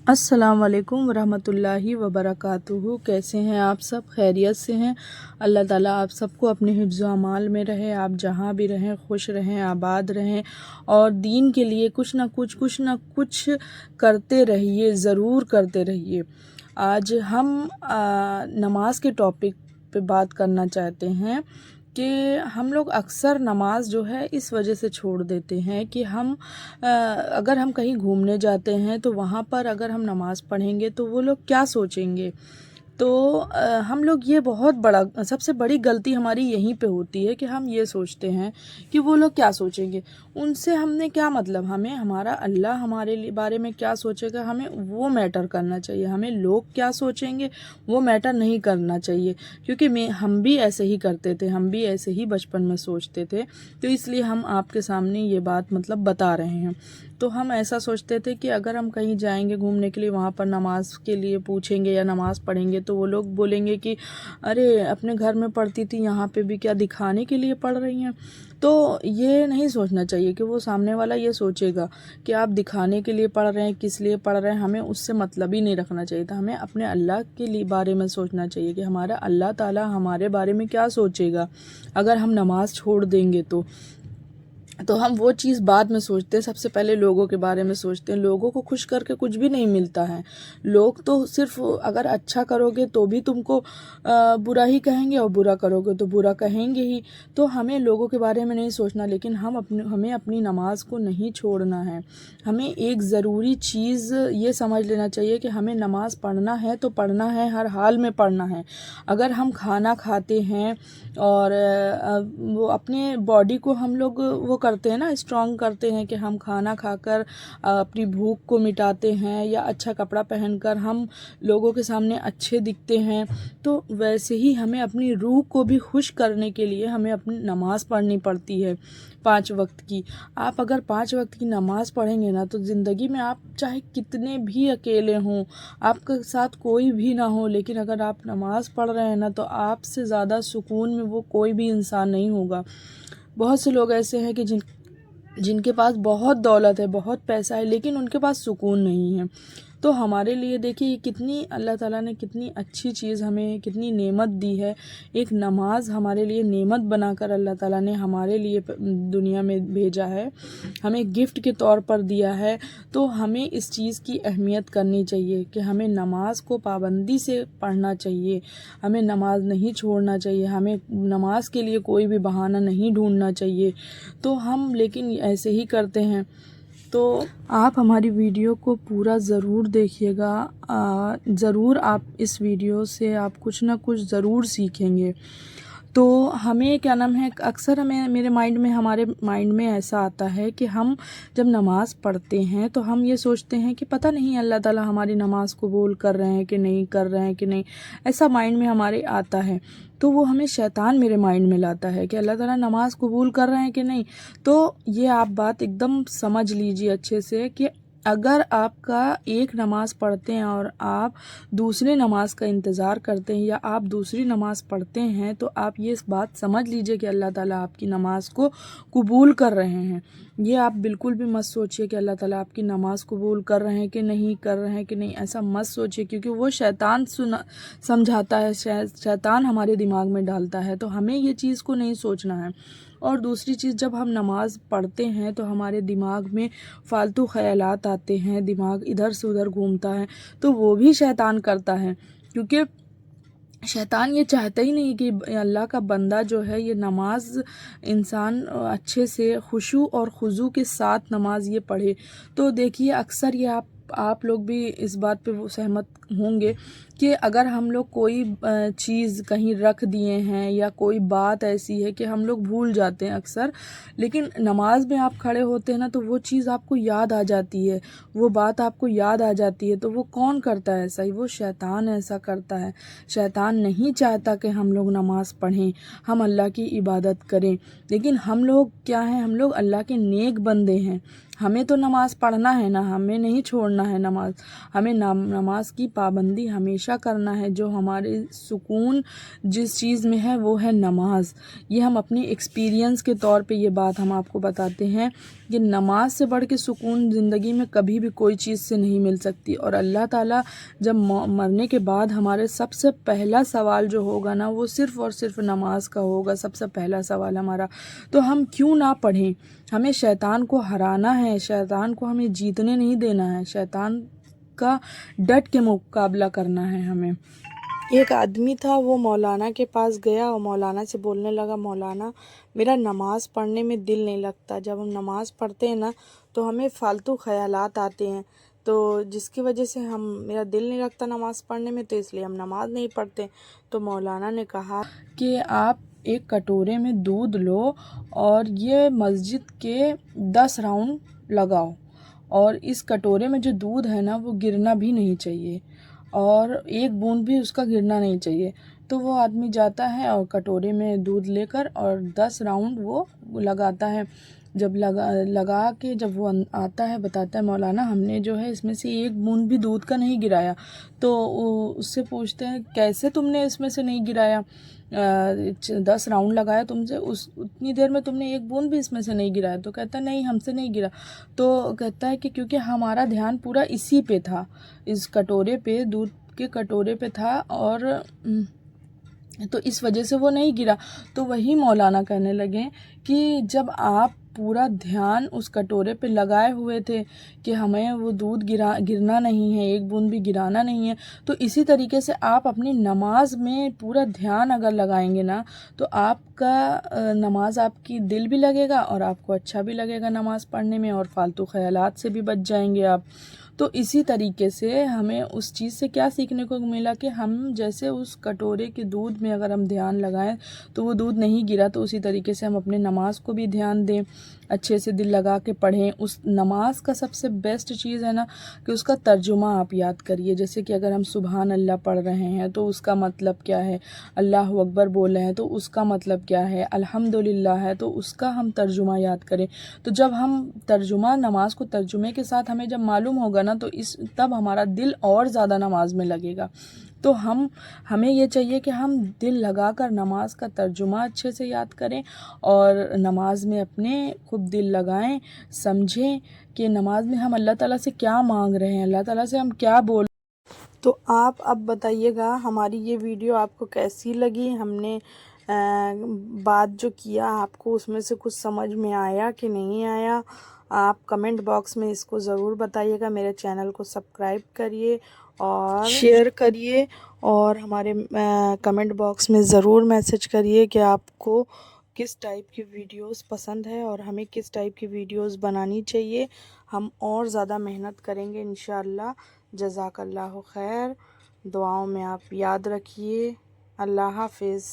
अस्सलाम वालेकुम वरहमतुल्लाहि वबरकातुहू। कैसे हैं आप सब? खैरियत से हैं? अल्लाह ताला आप सबको अपने हिफ्ज़ व अमाल में रहे। आप जहाँ भी रहें खुश रहें, आबाद रहें और दीन के लिए कुछ ना कुछ करते रहिए, ज़रूर करते रहिए। आज हम नमाज के टॉपिक पे बात करना चाहते हैं कि हम लोग अक्सर नमाज जो है इस वजह से छोड़ देते हैं कि अगर हम कहीं घूमने जाते हैं तो वहाँ पर अगर हम नमाज़ पढ़ेंगे तो वो लोग क्या सोचेंगे। तो हम लोग ये बहुत बड़ा सबसे बड़ी गलती हमारी यहीं पे होती है कि हम ये सोचते हैं कि वो लोग क्या सोचेंगे। उनसे हमने क्या मतलब, हमें हमारा अल्लाह हमारे बारे में क्या सोचेगा, हमें वो मैटर करना चाहिए। हमें लोग क्या सोचेंगे वो मैटर नहीं करना चाहिए, क्योंकि हम भी ऐसे ही करते थे, हम भी ऐसे ही बचपन में सोचते थे। तो इसलिए हम आपके सामने ये बात मतलब बता रहे हैं। तो हम ऐसा सोचते थे कि अगर हम कहीं जाएंगे घूमने के लिए, वहाँ पर नमाज के लिए पूछेंगे या नमाज़ पढ़ेंगे तो वो लोग बोलेंगे कि अरे अपने घर में पढ़ती थी, यहाँ पे भी क्या दिखाने के लिए पढ़ रही हैं। तो ये नहीं सोचना चाहिए कि वो सामने वाला ये सोचेगा कि आप दिखाने के लिए पढ़ रहे हैं, किस लिए पढ़ रहे हैं। हमें उससे मतलब ही नहीं रखना चाहिए था। हमें अपने अल्लाह के लिए बारे में सोचना चाहिए कि हमारा अल्लाह ताला हमारे बारे में क्या सोचेगा अगर हम नमाज़ छोड़ देंगे। तो हम वो चीज़ बाद में सोचते हैं, सबसे पहले लोगों के बारे में सोचते हैं। लोगों को खुश करके कुछ भी नहीं मिलता है। लोग तो सिर्फ अगर अच्छा करोगे तो भी तुमको बुरा ही कहेंगे और बुरा करोगे तो बुरा कहेंगे ही। तो हमें लोगों के बारे में नहीं सोचना, लेकिन हमें अपनी नमाज को नहीं छोड़ना है। हमें एक ज़रूरी चीज़ ये समझ लेना चाहिए कि हमें नमाज पढ़ना है तो पढ़ना है, हर हाल में पढ़ना है। अगर हम खाना खाते हैं और वो अपने बॉडी को हम लोग वो करते हैं ना, स्ट्रॉन्ग करते हैं कि हम खाना खाकर अपनी भूख को मिटाते हैं या अच्छा कपड़ा पहनकर हम लोगों के सामने अच्छे दिखते हैं, तो वैसे ही हमें अपनी रूह को भी खुश करने के लिए हमें अपनी नमाज़ पढ़नी पड़ती है 5 वक्त की। आप अगर 5 वक्त की नमाज़ पढ़ेंगे ना तो ज़िंदगी में आप चाहे कितने भी अकेले हों, आपके साथ कोई भी ना हो, लेकिन अगर आप नमाज़ पढ़ रहे हैं ना तो आपसे ज़्यादा सुकून में वो कोई भी इंसान नहीं होगा। बहुत से लोग ऐसे हैं कि जिनके पास बहुत दौलत है, बहुत पैसा है, लेकिन उनके पास सुकून नहीं है। तो हमारे लिए देखिए कितनी अल्लाह ताला ने कितनी अच्छी चीज़ हमें कितनी नेमत दी है। एक नमाज हमारे लिए नेमत बनाकर अल्लाह ताला ने हमारे लिए दुनिया में भेजा है, हमें गिफ्ट के तौर पर दिया है। तो हमें इस चीज़ की अहमियत करनी चाहिए कि हमें नमाज को पाबंदी से पढ़ना चाहिए, हमें नमाज नहीं छोड़ना चाहिए, हमें नमाज के लिए कोई भी बहाना नहीं ढूंढना चाहिए। तो हम लेकिन ऐसे ही करते हैं। तो आप हमारी वीडियो को पूरा ज़रूर देखिएगा। ज़रूर आप इस वीडियो से आप कुछ ना कुछ ज़रूर सीखेंगे। तो हमें क्या नाम है, अक्सर हमारे माइंड में ऐसा आता है कि हम जब नमाज़ पढ़ते हैं तो हम ये सोचते हैं कि पता नहीं अल्लाह ताला हमारी नमाज़ कबूल कर रहे हैं कि नहीं कर रहे हैं कि नहीं, ऐसा माइंड में हमारे आता है। तो वो हमें शैतान मेरे माइंड में लाता है कि अल्लाह ताला नमाज़ कबूल कर रहे हैं कि नहीं। तो ये आप बात एकदम समझ लीजिए अच्छे से कि अगर आपका एक नमाज़ पढ़ते हैं और आप दूसरे नमाज का इंतज़ार करते हैं या आप दूसरी नमाज़ पढ़ते हैं, तो आप ये बात समझ लीजिए कि अल्लाह ताला आपकी नमाज़ को कबूल कर रहे हैं। ये आप बिल्कुल भी मत सोचिए कि अल्लाह ताला आपकी नमाज़ कबूल कर रहे हैं कि नहीं कर रहे हैं कि नहीं, ऐसा मत सोचिए, क्योंकि वो शैतान समझाता है, शैतान हमारे दिमाग में डालता है। तो हमें ये चीज़ को नहीं सोचना है। और दूसरी चीज़, जब हम नमाज़ पढ़ते हैं तो हमारे दिमाग में फ़ालतू ख़यालात आते हैं, दिमाग इधर से उधर घूमता है, तो वो भी शैतान करता है। क्योंकि शैतान ये चाहता ही नहीं कि अल्लाह का बंदा जो है ये नमाज इंसान अच्छे से खुशू और खुजू के साथ नमाज ये पढ़े। तो देखिए अक्सर ये आप लोग भी इस बात पे वो सहमत होंगे कि अगर हम लोग कोई चीज़ कहीं रख दिए हैं या कोई बात ऐसी है कि हम लोग भूल जाते हैं अक्सर, लेकिन नमाज में आप खड़े होते हैं ना तो वो चीज़ आपको याद आ जाती है, वो बात आपको याद आ जाती है। तो वो कौन करता है ऐसा ही? वो शैतान ऐसा करता है। शैतान नहीं चाहता कि हम लोग नमाज़ पढ़ें, हम अल्लाह की इबादत करें। लेकिन हम लोग क्या हैं, हम लोग अल्लाह के नेक बंदे हैं, ہمیں تو نماز پڑھنا ہے نا، ہمیں نہیں چھوڑنا ہے نماز، ہمیں نماز کی پابندی ہمیشہ کرنا ہے۔ جو ہمارے سکون جس چیز میں ہے وہ ہے نماز۔ یہ ہم اپنی ایکسپیرینس کے طور پہ یہ بات ہم آپ کو بتاتے ہیں کہ نماز سے بڑھ کے سکون زندگی میں کبھی بھی کوئی چیز سے نہیں مل سکتی۔ اور اللہ تعالیٰ جب مرنے کے بعد ہمارے سب سے پہلا سوال جو ہوگا نا وہ صرف اور صرف نماز کا ہوگا، سب سے پہلا سوال ہمارا۔ تو ہم کیوں نہ پڑھیں؟ ہمیں شیطان کو ہرانا ہے، شیطان کو ہمیں جیتنے نہیں دینا ہے، شیطان کا ڈٹ کے مقابلہ کرنا ہے ہمیں۔ ایک آدمی تھا، وہ مولانا کے پاس گیا اور مولانا سے بولنے لگا، مولانا میرا نماز پڑھنے میں دل نہیں لگتا، جب ہم نماز پڑھتے ہیں نا تو ہمیں فالتو خیالات آتے ہیں، تو جس کی وجہ سے میرا دل نہیں لگتا نماز پڑھنے میں، تو اس لیے ہم نماز نہیں پڑھتے۔ تو مولانا نے کہا کہ آپ ایک کٹورے میں دودھ لو اور یہ مسجد کے 10 راؤنڈ لگاؤ، اور اس کٹورے میں جو دودھ ہے نا وہ گرنا بھی نہیں چاہیے، اور ایک بوند بھی اس کا گرنا نہیں چاہیے۔ تو وہ آدمی جاتا ہے اور کٹورے میں دودھ لے کر اور 10 راؤنڈ وہ لگاتا ہے۔ جب لگا کے جب وہ آتا ہے بتاتا ہے، مولانا ہم نے جو ہے اس میں سے ایک بوند بھی دودھ کا نہیں گرایا۔ تو اس سے پوچھتے ہیں کیسے تم نے اس میں سے نہیں گرایا؟ 10 راؤنڈ لگایا تم سے، اتنی دیر میں تم نے ایک بوند بھی اس میں سے نہیں گرایا؟ تو کہتا ہے نہیں، ہم سے نہیں گرا۔ تو کہتا ہے کہ کیونکہ ہمارا دھیان پورا اسی پہ تھا، اس کٹورے پہ، دودھ کے کٹورے پہ تھا، اور تو اس وجہ سے وہ نہیں گرا۔ تو وہی مولانا کہنے لگے کہ جب آپ پورا دھیان اس کٹورے پہ لگائے ہوئے تھے کہ ہمیں وہ دودھ گرنا نہیں ہے، ایک بوند بھی گرانا نہیں ہے، تو اسی طریقے سے آپ اپنی نماز میں پورا دھیان اگر لگائیں گے نا تو آپ کا نماز، آپ کی دل بھی لگے گا اور آپ کو اچھا بھی لگے گا نماز پڑھنے میں، اور فالتو خیالات سے بھی بچ جائیں گے آپ۔ تو اسی طریقے سے ہمیں اس چیز سے کیا سیکھنے کو ملا کہ ہم جیسے اس کٹورے کے دودھ میں اگر ہم دھیان لگائیں تو وہ دودھ نہیں گرا، تو اسی طریقے سے ہم اپنے نماز کو بھی دھیان دیں، اچھے سے دل لگا کے پڑھیں۔ اس نماز کا سب سے بیسٹ چیز ہے نا کہ اس کا ترجمہ آپ یاد کریے، جیسے کہ اگر ہم سبحان اللہ پڑھ رہے ہیں تو اس کا مطلب کیا ہے، اللہ اکبر بول رہے ہیں تو اس کا مطلب کیا ہے، الحمدللہ ہے تو اس کا ہم ترجمہ یاد کریں۔ تو جب ہم ترجمہ، نماز کو ترجمے کے ساتھ ہمیں جب معلوم ہوگا نا تو تب ہمارا دل اور زیادہ نماز میں لگے گا۔ تو ہمیں یہ چاہیے کہ ہم دل لگا کر نماز کا ترجمہ اچھے سے یاد کریں، اور نماز میں اپنے خوب دل لگائیں، سمجھیں کہ نماز میں ہم اللہ تعالیٰ سے کیا مانگ رہے ہیں، اللہ تعالیٰ سے ہم کیا بول۔ تو آپ اب بتائیے گا ہماری یہ ویڈیو آپ کو کیسی لگی، ہم نے بات جو کیا آپ کو اس میں سے کچھ سمجھ میں آیا کہ نہیں آیا؟ آپ کمنٹ باکس میں اس کو ضرور بتائیے گا۔ میرے چینل کو سبسکرائب کریے اور شیئر کریے، اور ہمارے کمنٹ باکس میں ضرور میسج کریے کہ آپ کو کس ٹائپ کی ویڈیوز پسند ہے اور ہمیں کس ٹائپ کی ویڈیوز بنانی چاہیے۔ ہم اور زیادہ محنت کریں گے انشاءاللہ۔ جزاک اللہ خیر، دعاؤں میں آپ یاد رکھیے۔ اللہ حافظ۔